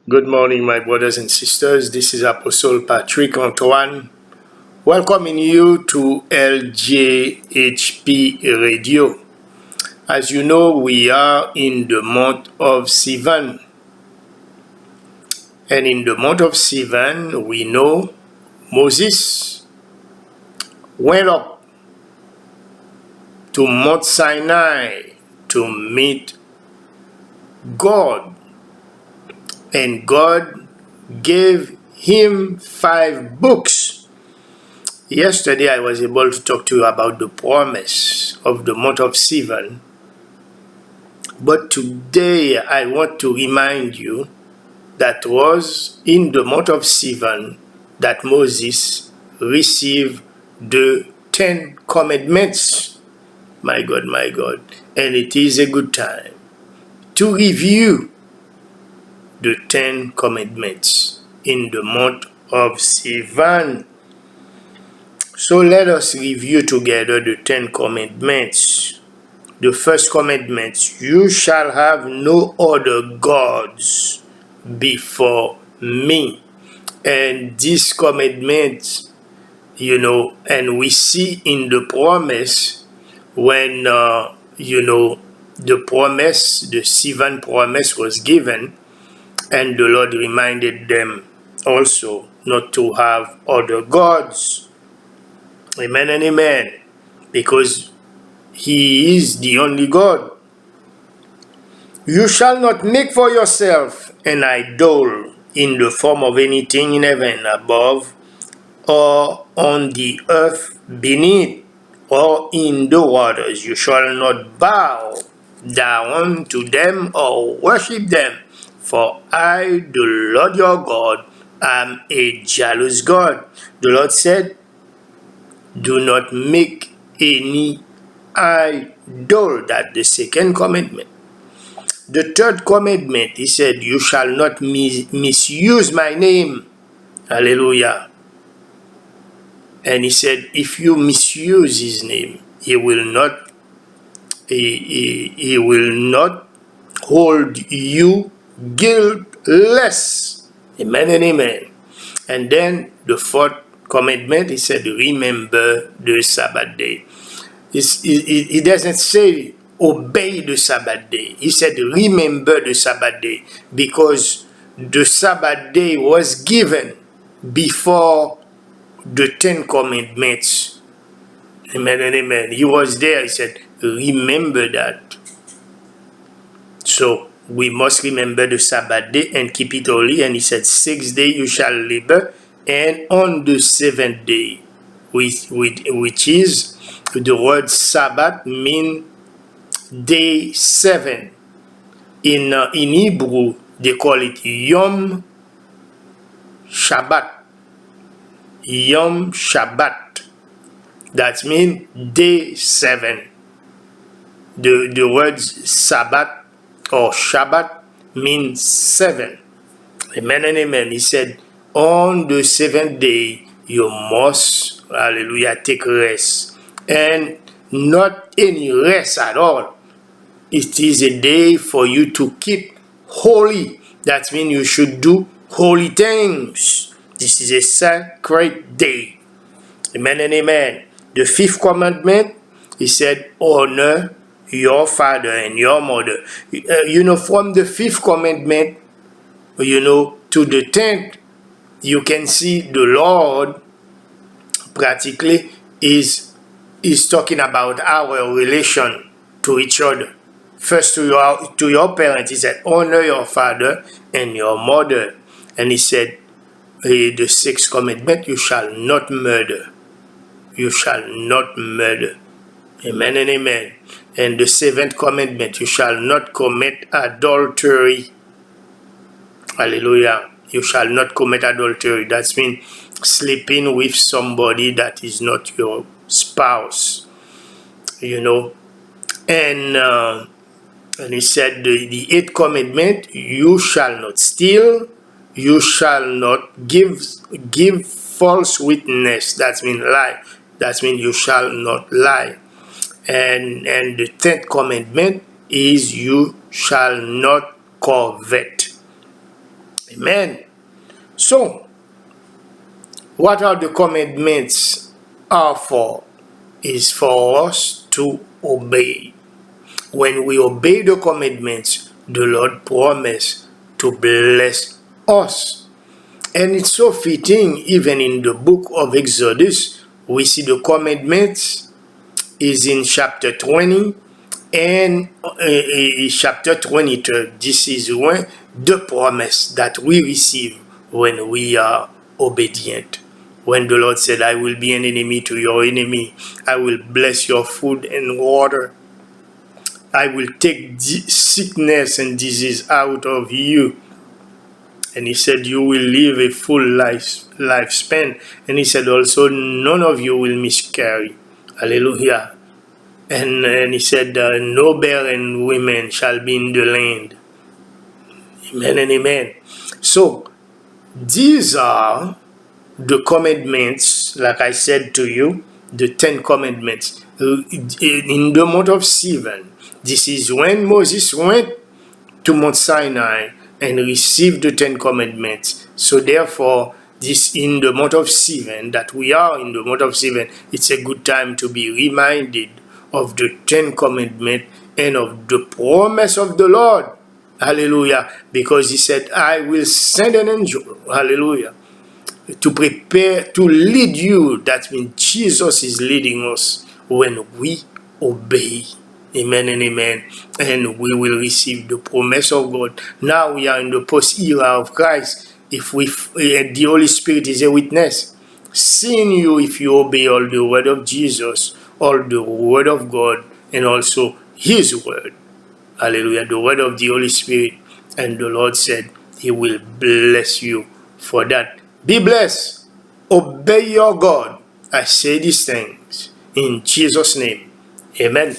Good morning, my brothers and sisters. This is Apostle Patrick Antoine, welcoming you to LJHP Radio. As you know, we are in the month of Sivan. And in the month of Sivan, we know Moses went up to Mount Sinai to meet God. And God gave him 5 books. Yesterday, I was able to talk to you about the promise of the month of Sivan. But today, I want to remind you that was in the month of Sivan that Moses received the 10 commandments. My God, my God. And it is a good time to review the 10 commandments in the month of Sivan. So let us review together the 10 commandments. The first commandment, you shall have no other gods before me. And this commandment, and we see in the promise when, the promise, the Sivan promise was given, and the Lord reminded them also not to have other gods. Amen and amen. Because He is the only God. You shall not make for yourself an idol in the form of anything in heaven above, or on the earth beneath, or in the waters. You shall not bow down to them or worship them. For I, the Lord your God, am a jealous God. The Lord said, do not make any idol. That's the second commandment. The third commandment, he said, you shall not misuse my name. Hallelujah. And he said, if you misuse his name, he will not hold you guiltless. Amen and amen. And then the fourth commandment, he said, remember the Sabbath day. He doesn't say obey the Sabbath day. He said remember the Sabbath day, because the Sabbath day was given before the 10 commandments. Amen and amen. He was there. He said remember that. So we must remember the Sabbath day and keep it holy. And he said 6 days you shall labor, and on the 7th day, which is the word Sabbath, mean day 7. In Hebrew, they call it Yom Shabbat. Yom Shabbat. That means day 7. The words Sabbath or Shabbat means 7. Amen and amen. He said, on the 7th day, you must, hallelujah, take rest. And not any rest at all. It is a day for you to keep holy. That means you should do holy things. This is a sacred day. Amen and amen. The 5th commandment, he said, honor your father and your mother. From the 5th commandment, to the 10th, you can see the Lord practically is talking about our relation to each other. First to your parents, he said, honor your father and your mother. And he said, the 6th commandment, you shall not murder. You shall not murder. Amen and amen. And the 7th commandment, you shall not commit adultery. Hallelujah. You shall not commit adultery. That means sleeping with somebody that is not your spouse. And he said the 8th commandment, you shall not steal, you shall not give false witness. That means lie. That means you shall not lie. And the 10th commandment is you shall not covet. Amen. So, what are the commandments are for? Is for us to obey. When we obey the commandments, the Lord promised to bless us. And it's so fitting, even in the book of Exodus, we see the commandments is in chapter 20 and chapter 23. This is when the promise that we receive when we are obedient. When the Lord said, I will be an enemy to your enemy, I will bless your food and water, I will take sickness and disease out of you. And he said, you will live a full lifespan. And he said also, none of you will miscarry. Hallelujah. And he said, no barren women shall be in the land. Amen and amen. So, these are the commandments, like I said to you, the 10 commandments. In the month of Sivan, this is when Moses went to Mount Sinai and received the 10 commandments. So therefore, this in the month of Sivan, that we are in the month of Sivan, it's a good time to be reminded of the 10 commandments and of the promise of the Lord. Hallelujah. Because he said, I will send an angel. Hallelujah. To prepare, to lead you. That means Jesus is leading us when we obey. Amen and amen. And we will receive the promise of God. Now we are in the post-era of Christ. If the Holy Spirit is a witness, seeing you if you obey all the word of Jesus, all the word of God, and also His word. Hallelujah. The word of the Holy Spirit. And the Lord said, He will bless you for that. Be blessed. Obey your God. I say these things in Jesus' name. Amen.